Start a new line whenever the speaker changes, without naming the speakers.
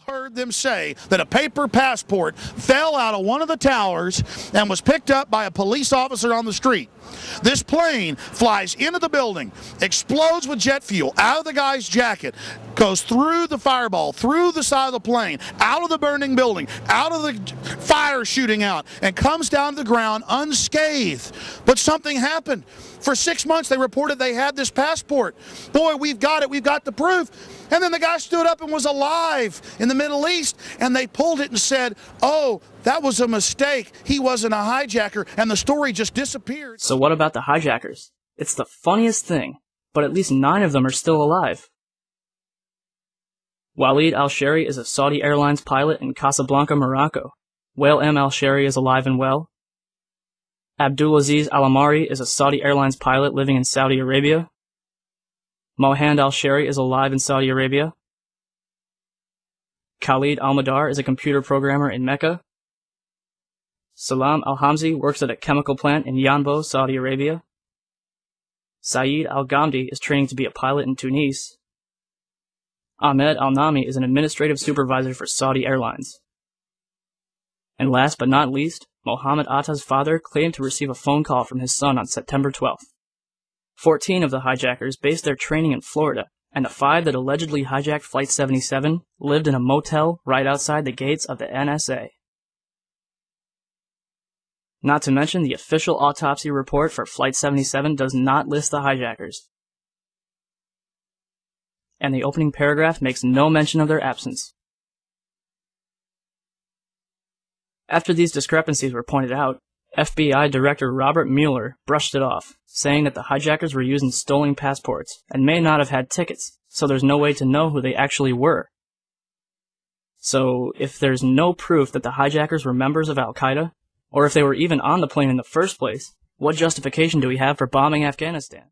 Heard them say that a paper passport fell out of one of the towers and was picked up by a police officer on the street. This plane flies into the building, explodes with jet fuel out of the guy's jacket, goes through the fireball, through the side of the plane, out of the burning building, out of the fire shooting out, and comes down to the ground unscathed. But something happened. For 6 months, they reported they had this passport. Boy, we've got it. We've got the proof. And then the guy stood up and was alive in the Middle East, and they pulled it and said, oh, that was a mistake. He wasn't a hijacker, and the story just disappeared.
So what about the hijackers? It's the funniest thing, but at least 9 of them are still alive. Walid al-Shari is a Saudi Airlines pilot in Casablanca, Morocco. Wael M. al-Shari is alive and well. Abdulaziz al-Amari is a Saudi Airlines pilot living in Saudi Arabia. Mohand al-Shari is alive in Saudi Arabia. Khalid al-Madar is a computer programmer in Mecca. Salam al-Hamzi works at a chemical plant in Yanbo, Saudi Arabia. Saeed al-Ghamdi is training to be a pilot in Tunis. Ahmed al-Nami is an administrative supervisor for Saudi Airlines. And last but not least, Mohammed Atta's father claimed to receive a phone call from his son on September 12th. 14 of the hijackers based their training in Florida, and the 5 that allegedly hijacked Flight 77 lived in a motel right outside the gates of the NSA. Not to mention, the official autopsy report for Flight 77 does not list the hijackers. And the opening paragraph makes no mention of their absence. After these discrepancies were pointed out, FBI Director Robert Mueller brushed it off, saying that the hijackers were using stolen passports and may not have had tickets, so there's no way to know who they actually were. So, if there's no proof that the hijackers were members of Al-Qaeda, or if they were even on the plane in the first place, what justification do we have for bombing Afghanistan?